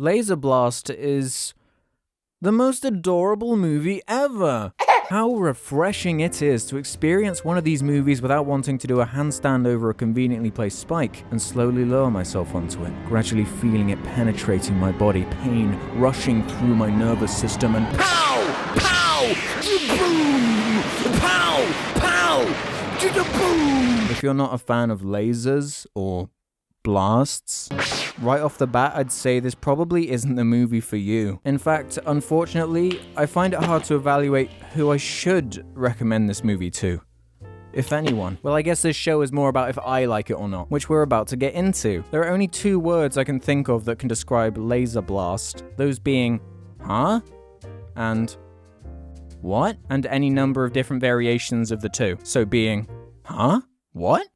Laserblast is the most adorable movie ever. How refreshing it is to experience one of these movies without wanting to do a handstand over a conveniently placed spike and slowly lower myself onto it, gradually feeling it penetrating my body, pain rushing through my nervous system, and pow! Pow! Boom! Pow! Pow! Boom! If you're not a fan of lasers or blasts, right off the bat, I'd say this probably isn't the movie for you. In fact, unfortunately, I find it hard to evaluate who I should recommend this movie to. If anyone. Well, I guess this show is more about if I like it or not, which we're about to get into. There are only 2 words I can think of that can describe Laserblast, those being, huh? And what? And any number of different variations of the 2. So being, huh? What?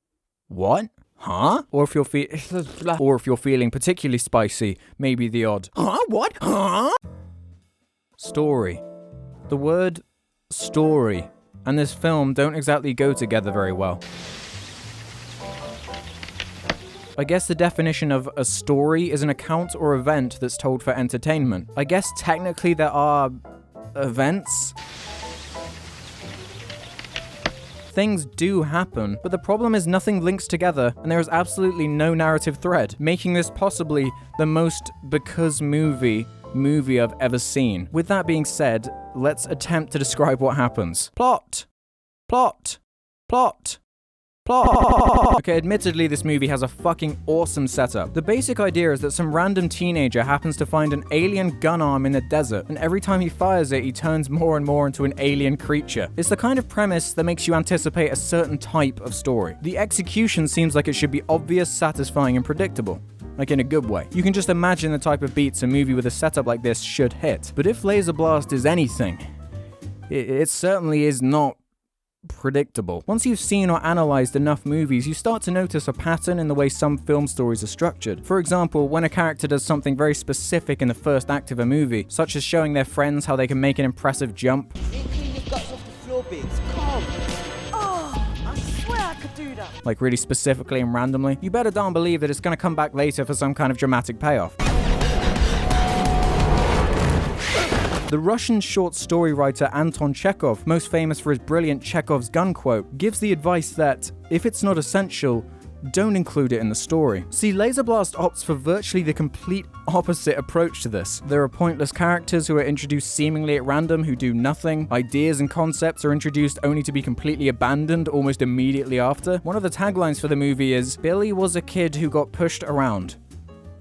What? Huh? Or if you're feeling particularly spicy, maybe the odd, huh? What? Huh? Story. The word story and this film don't exactly go together very well. I guess the definition of a story is an account or event that's told for entertainment. I guess technically there are events. Things do happen, but the problem is nothing links together, and there is absolutely no narrative thread, making this possibly the most because movie I've ever seen. With that being said, let's attempt to describe what happens. Plot. Okay, admittedly, this movie has a fucking awesome setup. The basic idea is that some random teenager happens to find an alien gun arm in the desert, and every time he fires it, he turns more and more into an alien creature. It's the kind of premise that makes you anticipate a certain type of story. The execution seems like it should be obvious, satisfying, and predictable. Like in a good way. You can just imagine the type of beats a movie with a setup like this should hit. But if Laserblast is anything, it certainly is not predictable. Once you've seen or analyzed enough movies, you start to notice a pattern in the way some film stories are structured. For example, when a character does something very specific in the first act of a movie, such as showing their friends how they can make an impressive jump. Clean your guts off the floor bits. Come. Oh, I swear I could do that. Like really specifically and randomly, you better darn believe that it's gonna come back later for some kind of dramatic payoff. The Russian short story writer Anton Chekhov, most famous for his brilliant Chekhov's gun quote, gives the advice that, if it's not essential, don't include it in the story. See, Laserblast opts for virtually the complete opposite approach to this. There are pointless characters who are introduced seemingly at random who do nothing. Ideas and concepts are introduced only to be completely abandoned almost immediately after. One of the taglines for the movie is, Billy was a kid who got pushed around.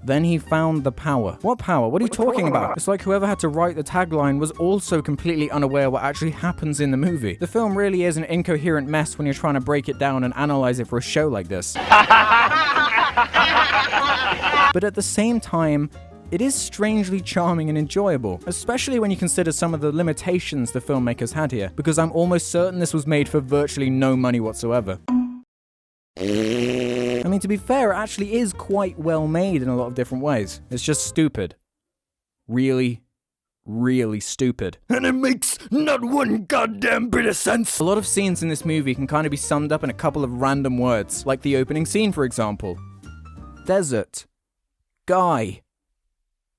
Then he found the power. What power? What are you talking about? It's like whoever had to write the tagline was also completely unaware what actually happens in the movie. The film really is an incoherent mess when you're trying to break it down and analyze it for a show like this. But at the same time, it is strangely charming and enjoyable, especially when you consider some of the limitations the filmmakers had here, because I'm almost certain this was made for virtually no money whatsoever. I mean, to be fair, it actually is quite well made in a lot of different ways. It's just stupid. Really, really stupid. And it makes not one goddamn bit of sense. A lot of scenes in this movie can kind of be summed up in a couple of random words, like the opening scene, for example. Desert. Guy.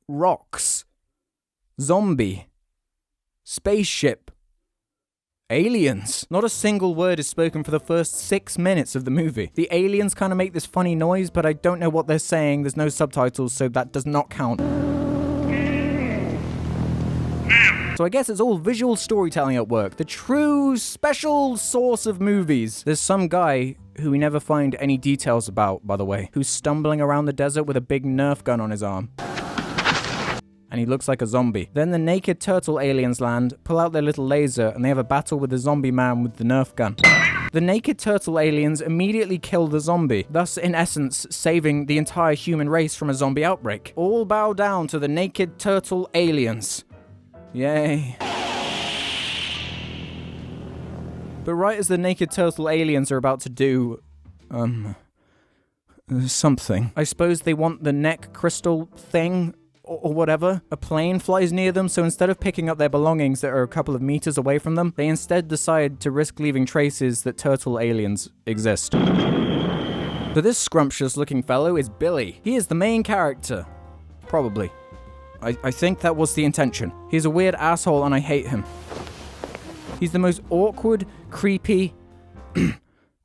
Rocks. Zombie. Spaceship. Aliens. Not a single word is spoken for the first 6 minutes of the movie. The aliens kind of make this funny noise, but I don't know what they're saying. There's no subtitles, so that does not count. So I guess it's all visual storytelling at work. The true special source of movies. There's some guy who we never find any details about, by the way, who's stumbling around the desert with a big Nerf gun on his arm. And he looks like a zombie. Then the naked turtle aliens land, pull out their little laser, and they have a battle with the zombie man with the Nerf gun. The naked turtle aliens immediately kill the zombie, thus in essence saving the entire human race from a zombie outbreak. All bow down to the naked turtle aliens. Yay. But right as the naked turtle aliens are about to do, something. I suppose they want the neck crystal thing, or whatever. A plane flies near them, so instead of picking up their belongings that are a couple of meters away from them, they instead decide to risk leaving traces that turtle aliens exist. But this scrumptious looking fellow is Billy. He is the main character. Probably. I think that was the intention. He's a weird asshole and I hate him. He's the most awkward, creepy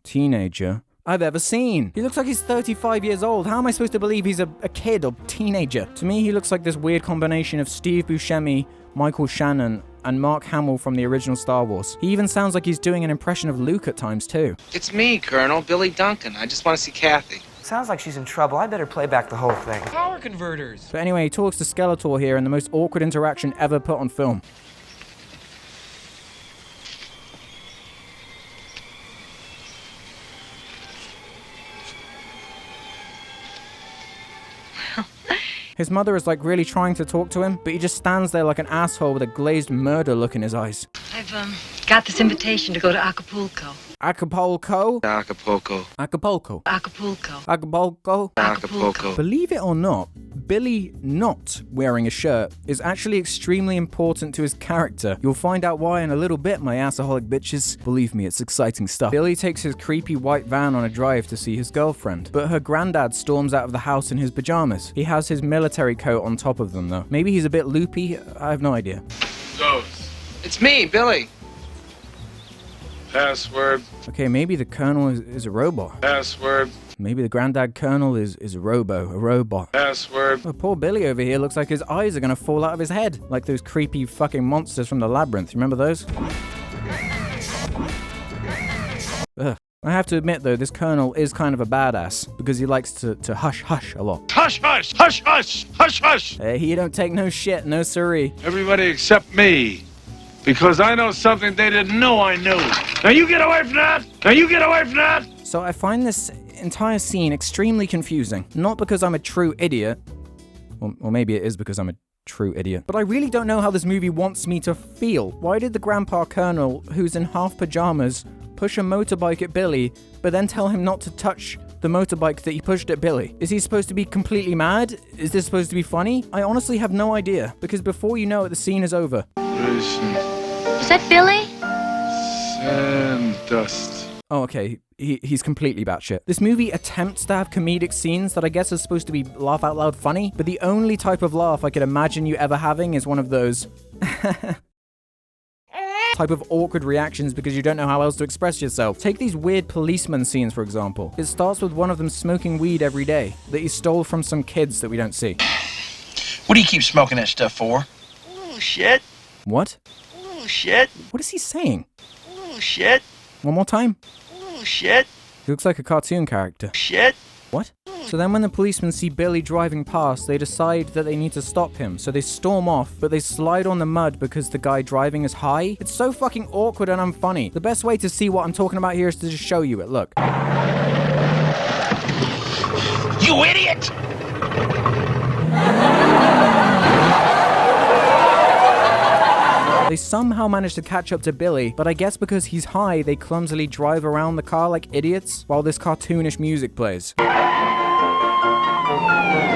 teenager I've ever seen. He looks like he's 35 years old. How am I supposed to believe he's a kid or teenager? To me, he looks like this weird combination of Steve Buscemi, Michael Shannon, and Mark Hamill from the original Star Wars. He even sounds like he's doing an impression of Luke at times, too. It's me, Colonel, Billy Duncan. I just want to see Kathy. Sounds like she's in trouble. I better play back the whole thing. Power converters. But anyway, he talks to Skeletor here in the most awkward interaction ever put on film. His mother is like really trying to talk to him, but he just stands there like an asshole with a glazed murder look in his eyes. I've got this invitation to go to Acapulco. Acapulco? Acapulco. Acapulco. Acapulco. Acapulco. Acapulco. Believe it or not, Billy not wearing a shirt is actually extremely important to his character. You'll find out why in a little bit, my assaholic bitches. Believe me, it's exciting stuff. Billy takes his creepy white van on a drive to see his girlfriend, but her granddad storms out of the house in his pajamas. He has his military coat on top of them though. Maybe he's a bit loopy, I have no idea. Ghost. It's me, Billy. Password. Okay, maybe the colonel is a robot. Password. Maybe the granddad colonel is a robot. Password. Oh, poor Billy over here looks like his eyes are gonna fall out of his head. Like those creepy fucking monsters from the labyrinth. Remember those? Ugh. I have to admit though, this colonel is kind of a badass because he likes to hush hush a lot. Hush, hush, hush, hush, hush, hush. He don't take no shit, no siree. Everybody except me. Because I know something they didn't know I knew. Now you get away from that! Now you get away from that! So I find this entire scene extremely confusing. Not because I'm a true idiot. Or maybe it is because I'm a true idiot. But I really don't know how this movie wants me to feel. Why did the grandpa colonel, who's in half pajamas, push a motorbike at Billy, but then tell him not to touch the motorbike that he pushed at Billy? Is he supposed to be completely mad? Is this supposed to be funny? I honestly have no idea. Because before you know it, the scene is over. Is that Billy? Sand dust. Oh, okay. He's completely batshit. This movie attempts to have comedic scenes that I guess are supposed to be laugh out loud funny, but the only type of laugh I could imagine you ever having is one of those type of awkward reactions because you don't know how else to express yourself. Take these weird policeman scenes, for example. It starts with one of them smoking weed every day that he stole from some kids that we don't see. What do you keep smoking that stuff for? Oh, shit. What? Oh, shit. What is he saying? Oh, shit. One more time. Oh, shit. He looks like a cartoon character. Shit. What? So then when the policemen see Billy driving past, they decide that they need to stop him. So they storm off, but they slide on the mud because the guy driving is high. It's so fucking awkward and unfunny. The best way to see what I'm talking about here is to just show you it. Look. You idiot! They somehow manage to catch up to Billy, but I guess because he's high, they clumsily drive around the car like idiots while this cartoonish music plays.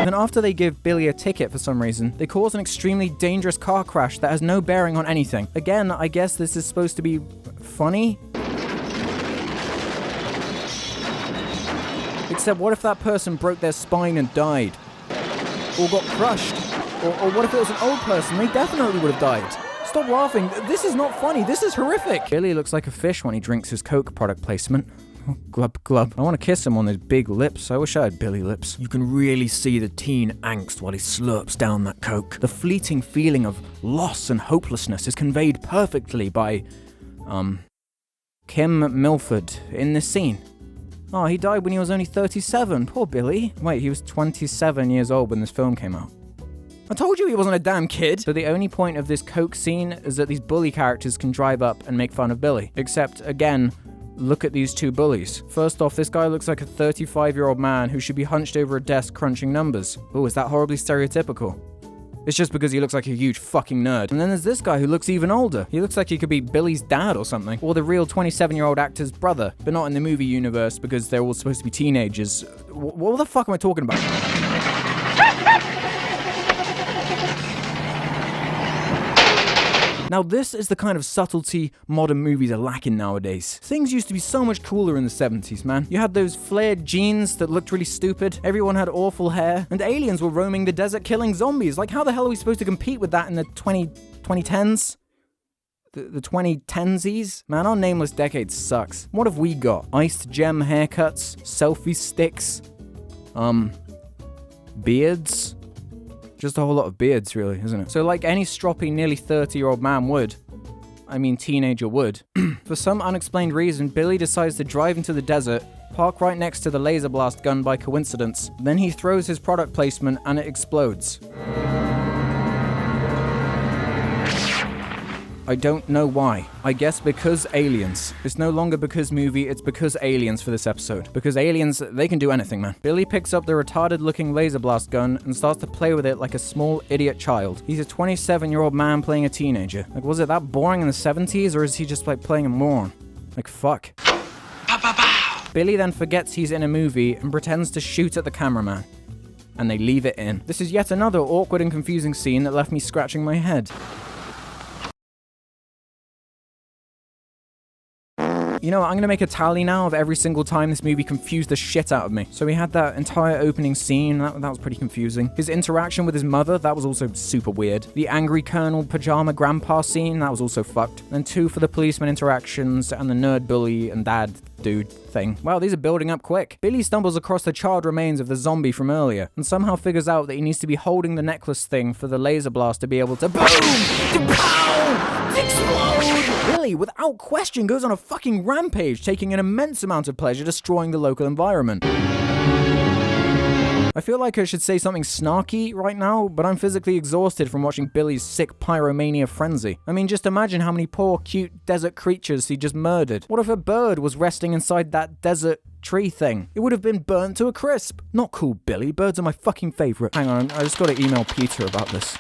Then after they give Billy a ticket for some reason, they cause an extremely dangerous car crash that has no bearing on anything. Again, I guess this is supposed to be funny? Except what if that person broke their spine and died? Or got crushed? Or what if it was an old person? They definitely would have died. Stop laughing. This is not funny. This is horrific. Billy looks like a fish when he drinks his Coke product placement. Oh, glub, glub. I want to kiss him on those big lips. I wish I had Billy lips. You can really see the teen angst while he slurps down that Coke. The fleeting feeling of loss and hopelessness is conveyed perfectly by, Kim Milford in this scene. Oh, he died when he was only 37. Poor Billy. Wait, he was 27 years old when this film came out. I told you he wasn't a damn kid! So the only point of this Coke scene is that these bully characters can drive up and make fun of Billy. Except, again, look at these two bullies. First off, this guy looks like a 35-year-old man who should be hunched over a desk crunching numbers. Oh, is that horribly stereotypical? It's just because he looks like a huge fucking nerd. And then there's this guy who looks even older. He looks like he could be Billy's dad or something. Or the real 27-year-old actor's brother. But not in the movie universe because they're all supposed to be teenagers. What the fuck am I talking about? Now this is the kind of subtlety modern movies are lacking nowadays. Things used to be so much cooler in the 70s, man. You had those flared jeans that looked really stupid, everyone had awful hair, and aliens were roaming the desert killing zombies. Like, how the hell are we supposed to compete with that in the 2010s? The 2010sies? Man, our nameless decade sucks. What have we got? Iced gem haircuts, selfie sticks, beards? Just a whole lot of beards, really, isn't it? So like any stroppy, nearly 30-year-old man would, I mean teenager would, for some unexplained reason, Billy decides to drive into the desert, park right next to the Laserblast gun by coincidence. Then he throws his product placement and it explodes. I don't know why. I guess because aliens. It's no longer because movie, it's because aliens for this episode. Because aliens, they can do anything, man. Billy picks up the retarded-looking Laserblast gun and starts to play with it like a small idiot child. He's a 27-year-old man playing a teenager. Like, was it that boring in the 70s, or is he just like playing a moron? Like, fuck. Billy then forgets he's in a movie and pretends to shoot at the cameraman. And they leave it in. This is yet another awkward and confusing scene that left me scratching my head. You know what, I'm gonna make a tally now of every single time this movie confused the shit out of me. So we had that entire opening scene, that was pretty confusing. His interaction with his mother, that was also super weird. The angry Colonel Pajama Grandpa scene, that was also fucked. Then 2 for the policeman interactions, and the nerd bully and dad dude thing. Wow, these are building up quick. Billy stumbles across the charred remains of the zombie from earlier, and somehow figures out that he needs to be holding the necklace thing for the laser blast to be able to boom! To pow! To explode! Billy, without question, goes on a fucking rampage, taking an immense amount of pleasure destroying the local environment. I feel like I should say something snarky right now, but I'm physically exhausted from watching Billy's sick pyromania frenzy. I mean, just imagine how many poor, cute desert creatures he just murdered. What if a bird was resting inside that desert tree thing? It would have been burnt to a crisp. Not cool, Billy. Birds are my fucking favorite. Hang on, I just gotta email Peter about this.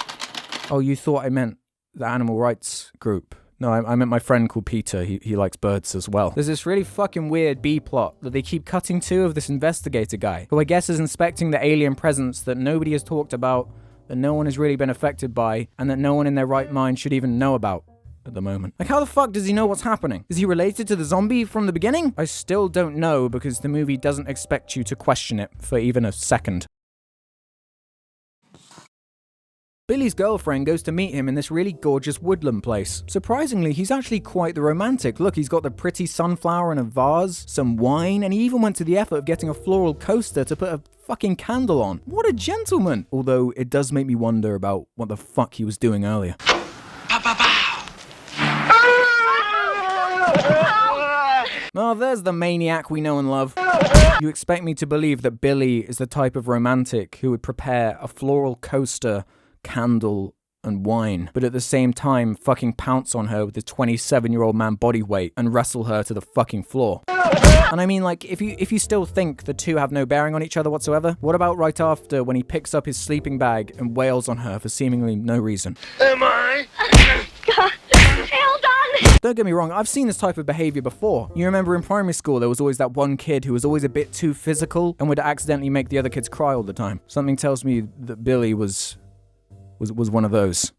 Oh, you thought I meant the animal rights group. No, I meant my friend called Peter. He likes birds as well. There's this really fucking weird B-plot that they keep cutting to of this investigator guy, who I guess is inspecting the alien presence that nobody has talked about, that no one has really been affected by, and that no one in their right mind should even know about at the moment. Like, how the fuck does he know what's happening? Is he related to the zombie from the beginning? I still don't know, because the movie doesn't expect you to question it for even a second. Billy's girlfriend goes to meet him in this really gorgeous woodland place. Surprisingly, he's actually quite the romantic. Look, he's got the pretty sunflower in a vase, some wine, and he even went to the effort of getting a floral coaster to put a fucking candle on. What a gentleman! Although, it does make me wonder about what the fuck he was doing earlier. Oh, there's the maniac we know and love. You expect me to believe that Billy is the type of romantic who would prepare a floral coaster, candle, and wine, but at the same time fucking pounce on her with his 27-year-old man body weight and wrestle her to the fucking floor. And I mean, like, if you still think the two have no bearing on each other whatsoever, what about right after when he picks up his sleeping bag and wails on her for seemingly no reason? Am I? God, held on! Don't get me wrong, I've seen this type of behavior before. You remember in primary school, there was always that one kid who was always a bit too physical and would accidentally make the other kids cry all the time. Something tells me that Billy was one of those.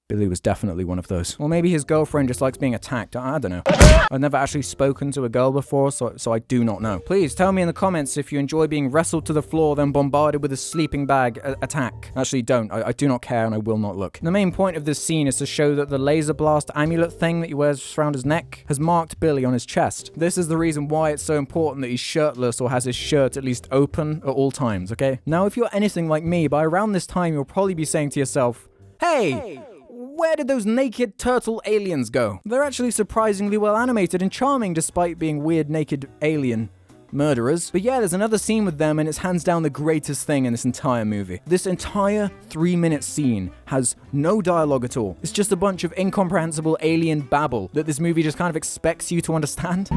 Billy was definitely one of those. Or maybe his girlfriend just likes being attacked. I don't know. I've never actually spoken to a girl before, so I do not know. Please tell me in the comments if you enjoy being wrestled to the floor, then bombarded with a sleeping bag attack. Actually, don't. I do not care, and I will not look. The main point of this scene is to show that the laser blast amulet thing that he wears around his neck has marked Billy on his chest. This is the reason why it's so important that he's shirtless or has his shirt at least open at all times, okay? Now, if you're anything like me, by around this time, you'll probably be saying to yourself, Hey! Where did those naked turtle aliens go? They're actually surprisingly well animated and charming despite being weird naked alien murderers. But yeah, there's another scene with them and it's hands down the greatest thing in this entire movie. This entire 3-minute scene has no dialogue at all. It's just a bunch of incomprehensible alien babble that this movie just kind of expects you to understand.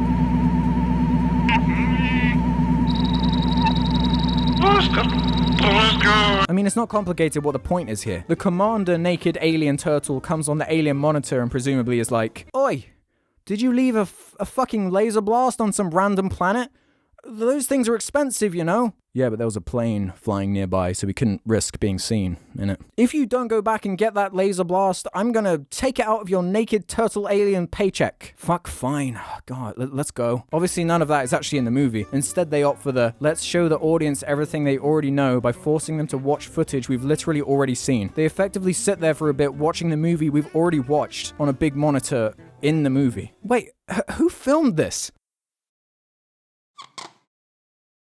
I mean, it's not complicated what the point is here. The commander naked alien turtle comes on the alien monitor and presumably is like, Oi, did you leave a fucking laser blast on some random planet? Those things are expensive, you know? Yeah, but there was a plane flying nearby, so we couldn't risk being seen, innit? If you don't go back and get that laser blast, I'm gonna take it out of your naked turtle alien paycheck. Fuck, fine. God, let's go. Obviously, none of that is actually in the movie. Instead, they opt for the, let's show the audience everything they already know by forcing them to watch footage we've literally already seen. They effectively sit there for a bit watching the movie we've already watched on a big monitor in the movie. Wait, who filmed this?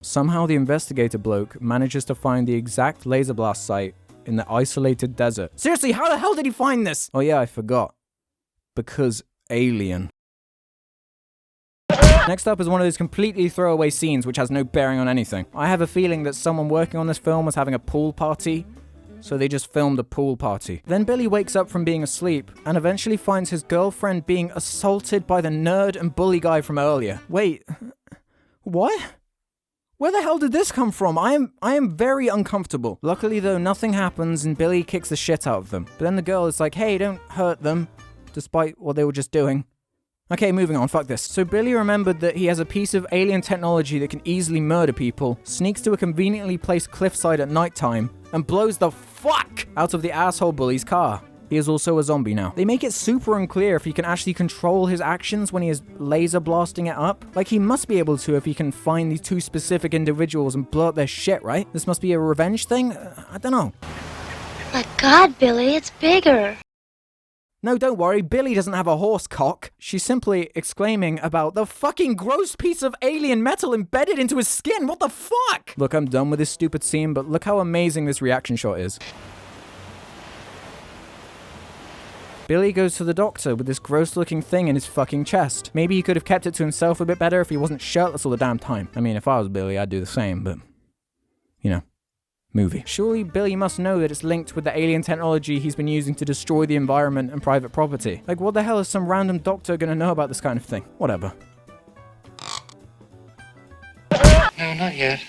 Somehow the investigator bloke manages to find the exact laser blast site in the isolated desert. Seriously, how the hell did he find this? Oh yeah, I forgot. Because Alien. Next up is one of those completely throwaway scenes which has no bearing on anything. I have a feeling that someone working on this film was having a pool party, so they just filmed a pool party. Then Billy wakes up from being asleep and eventually finds his girlfriend being assaulted by the nerd and bully guy from earlier. Wait, what? Where the hell did this come from? I am very uncomfortable. Luckily though, nothing happens and Billy kicks the shit out of them. But then the girl is like, hey, don't hurt them, despite what they were just doing. Okay, moving on, fuck this. So Billy remembered that he has a piece of alien technology that can easily murder people, sneaks to a conveniently placed cliffside at nighttime, and blows the fuck out of the asshole bully's car. He is also a zombie now. They make it super unclear if he can actually control his actions when he is laser blasting it up. Like, he must be able to if he can find these two specific individuals and blow up their shit, right? This must be a revenge thing? I don't know. My God, Billy, it's bigger. No, don't worry, Billy doesn't have a horse cock. She's simply exclaiming about the fucking gross piece of alien metal embedded into his skin. What the fuck? Look, I'm done with this stupid scene, but look how amazing this reaction shot is. Billy goes to the doctor with this gross-looking thing in his fucking chest. Maybe he could have kept it to himself a bit better if he wasn't shirtless all the damn time. I mean, if I was Billy, I'd do the same, but, you know, movie. Surely Billy must know that it's linked with the alien technology he's been using to destroy the environment and private property. Like, what the hell is some random doctor gonna know about this kind of thing? Whatever. No, not yet.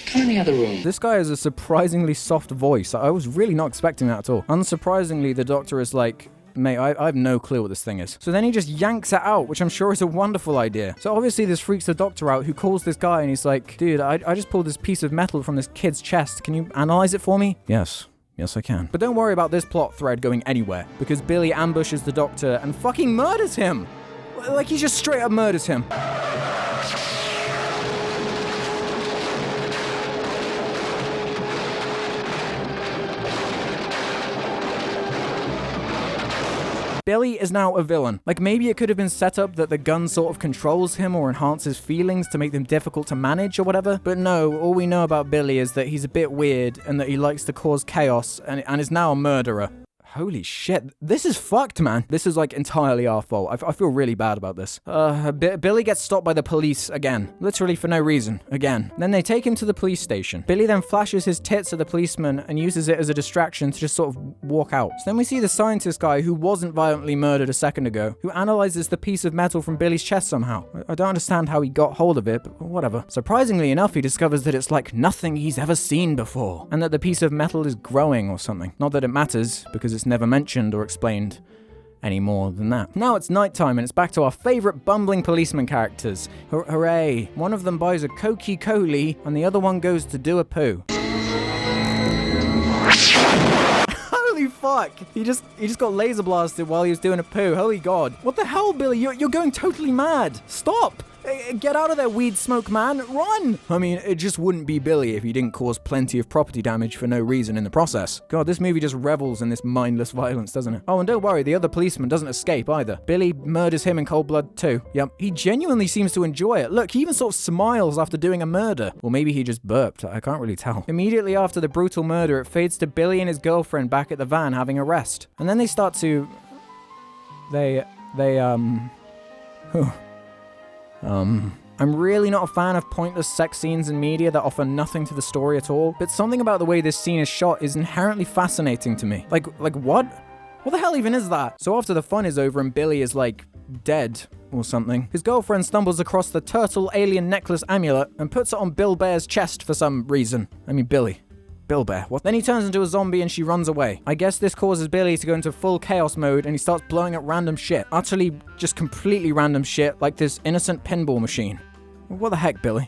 Come in the other room. This guy has a surprisingly soft voice. I was really not expecting that at all. Unsurprisingly, the doctor is like, mate, I have no clue what this thing is. So then he just yanks it out, which I'm sure is a wonderful idea. So obviously this freaks the doctor out, who calls this guy and he's like, dude, I just pulled this piece of metal from this kid's chest. Can you analyze it for me? Yes, I can. But don't worry about this plot thread going anywhere, because Billy ambushes the doctor and fucking murders him. Like, he just straight up murders him. Billy is now a villain. Like, maybe it could have been set up that the gun sort of controls him or enhances feelings to make them difficult to manage or whatever. But no, all we know about Billy is that he's a bit weird and that he likes to cause chaos and is now a murderer. Holy shit, this is fucked, man. This is like entirely our fault. I feel really bad about this. Billy gets stopped by the police again. Literally for no reason. Again. Then they take him to the police station. Billy then flashes his tits at the policeman and uses it as a distraction to just sort of walk out. So then we see the scientist guy who wasn't violently murdered a second ago, who analyzes the piece of metal from Billy's chest somehow. I don't understand how he got hold of it, but whatever. Surprisingly enough, he discovers that it's like nothing he's ever seen before, and that the piece of metal is growing or something. Not that it matters, because it's never mentioned or explained any more than that. Now it's nighttime and it's back to our favorite bumbling policeman characters. Hooray! One of them buys a Cokie Coley and the other one goes to do a poo. Holy fuck! He just got laser blasted while he was doing a poo. Holy god! What the hell, Billy? You're going totally mad! Stop! Get out of there, weed smoke man! Run! I mean, it just wouldn't be Billy if he didn't cause plenty of property damage for no reason in the process. God, this movie just revels in this mindless violence, doesn't it? Oh, and don't worry, the other policeman doesn't escape either. Billy murders him in cold blood too. Yep, he genuinely seems to enjoy it. Look, he even sort of smiles after doing a murder. Or maybe he just burped, I can't really tell. Immediately after the brutal murder, it fades to Billy and his girlfriend back at the van having a rest. And then they start to... I'm really not a fan of pointless sex scenes in media that offer nothing to the story at all, but something about the way this scene is shot is inherently fascinating to me. Like what? What the hell even is that? So after the fun is over and Billy is like dead or something, his girlfriend stumbles across the turtle alien necklace amulet and puts it on Bill Bear's chest for some reason. I mean, Billy. Bill Bear, what? Then he turns into a zombie and she runs away. I guess this causes Billy to go into full chaos mode and he starts blowing up random shit. Utterly, just completely random shit, like this innocent pinball machine. What the heck, Billy?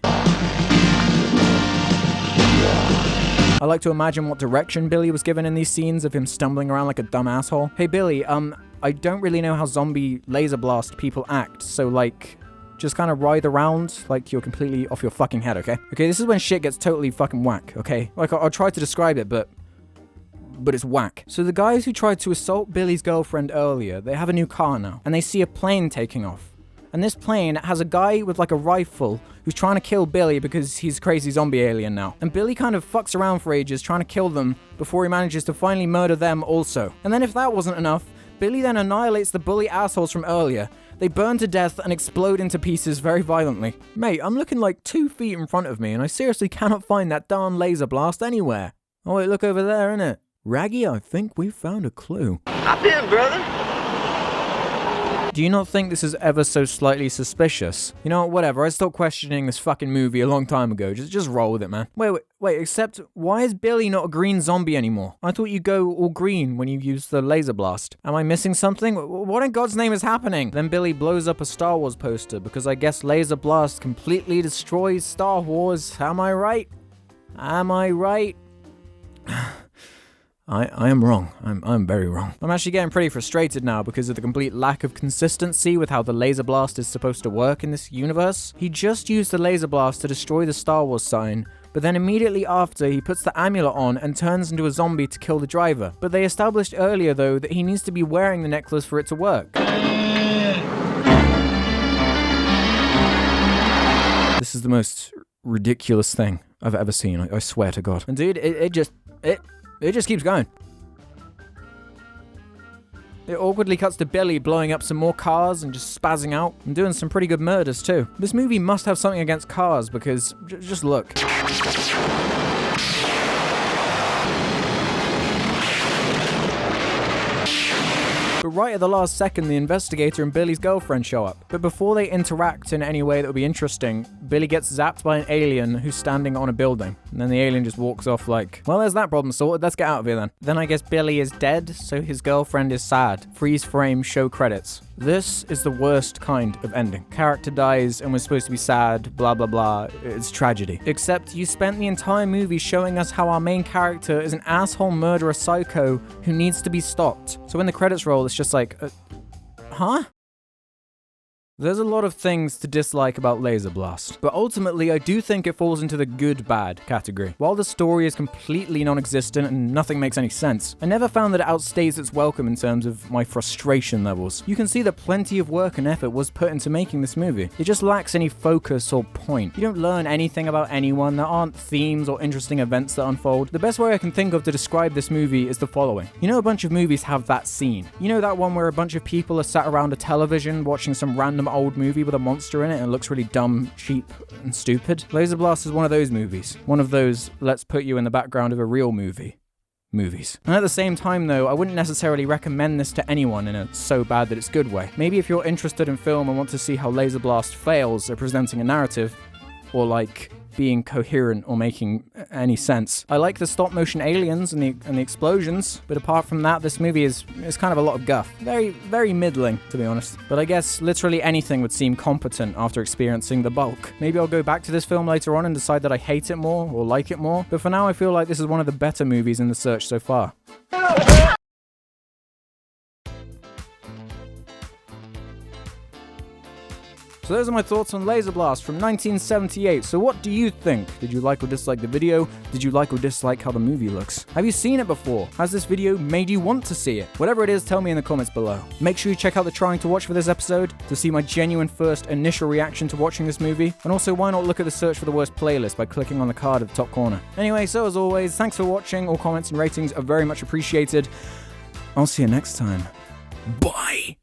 I like to imagine what direction Billy was given in these scenes of him stumbling around like a dumb asshole. Hey Billy, I don't really know how zombie Laserblast people act, so like, just kind of writhe around like you're completely off your fucking head, okay? Okay, this is when shit gets totally fucking whack, okay? Like, I'll try to describe it, but it's whack. So the guys who tried to assault Billy's girlfriend earlier, they have a new car now, and they see a plane taking off. And this plane has a guy with like a rifle who's trying to kill Billy because he's a crazy zombie alien now. And Billy kind of fucks around for ages trying to kill them before he manages to finally murder them also. And then if that wasn't enough, Billy then annihilates the bully assholes from earlier. They burn to death and explode into pieces very violently. Mate, I'm looking like 2 feet in front of me and I seriously cannot find that darn laser blast anywhere. Oh wait, look over there, innit? Raggy, I think we've found a clue. Hop in, brother. Do you not think this is ever so slightly suspicious? You know what, whatever, I stopped questioning this fucking movie a long time ago. Just roll with it, man. Wait, except, why is Billy not a green zombie anymore? I thought you go all green when you use the laser blast. Am I missing something? What in God's name is happening? Then Billy blows up a Star Wars poster because I guess laser blast completely destroys Star Wars. Am I right? Am I right? I am wrong. I'm very wrong. I'm actually getting pretty frustrated now because of the complete lack of consistency with how the laser blast is supposed to work in this universe. He just used the laser blast to destroy the Star Wars sign, but then immediately after he puts the amulet on and turns into a zombie to kill the driver. But they established earlier though that he needs to be wearing the necklace for it to work. This is the most ridiculous thing I've ever seen, I swear to God. And dude, it just keeps going. It awkwardly cuts to Billy blowing up some more cars and just spazzing out and doing some pretty good murders too. This movie must have something against cars because, just look. But right at the last second, the investigator and Billy's girlfriend show up. But before they interact in any way that would be interesting, Billy gets zapped by an alien who's standing on a building. And then the alien just walks off like, well, there's that problem sorted, let's get out of here then. Then I guess Billy is dead, so his girlfriend is sad. Freeze frame, show credits. This is the worst kind of ending. Character dies and we're supposed to be sad, blah blah blah, it's tragedy. Except you spent the entire movie showing us how our main character is an asshole murderer psycho who needs to be stopped. So when the credits roll, it's just like, huh? There's a lot of things to dislike about Laserblast, but ultimately I do think it falls into the good-bad category. While the story is completely non-existent and nothing makes any sense, I never found that it outstays its welcome in terms of my frustration levels. You can see that plenty of work and effort was put into making this movie. It just lacks any focus or point. You don't learn anything about anyone, there aren't themes or interesting events that unfold. The best way I can think of to describe this movie is the following. You know a bunch of movies have that scene. You know that one where a bunch of people are sat around a television watching some random old movie with a monster in it and it looks really dumb, cheap, and stupid? Laserblast is one of those movies. One of those, let's put you in the background of a real movie. Movies. And at the same time though, I wouldn't necessarily recommend this to anyone in a so bad that it's good way. Maybe if you're interested in film and want to see how Laserblast fails at presenting a narrative, or like being coherent or making any sense. I like the stop motion aliens and the explosions, but apart from that, this movie is kind of a lot of guff. Very, very middling, to be honest. But I guess literally anything would seem competent after experiencing the bulk. Maybe I'll go back to this film later on and decide that I hate it more or like it more, but for now I feel like this is one of the better movies in the search so far. So those are my thoughts on Laserblast from 1978. So what do you think? Did you like or dislike the video? Did you like or dislike how the movie looks? Have you seen it before? Has this video made you want to see it? Whatever it is, tell me in the comments below. Make sure you check out the Trying to Watch for this episode to see my genuine first initial reaction to watching this movie. And also, why not look at the search for the worst playlist by clicking on the card at the top corner. Anyway, so as always, thanks for watching. All comments and ratings are very much appreciated. I'll see you next time. Bye!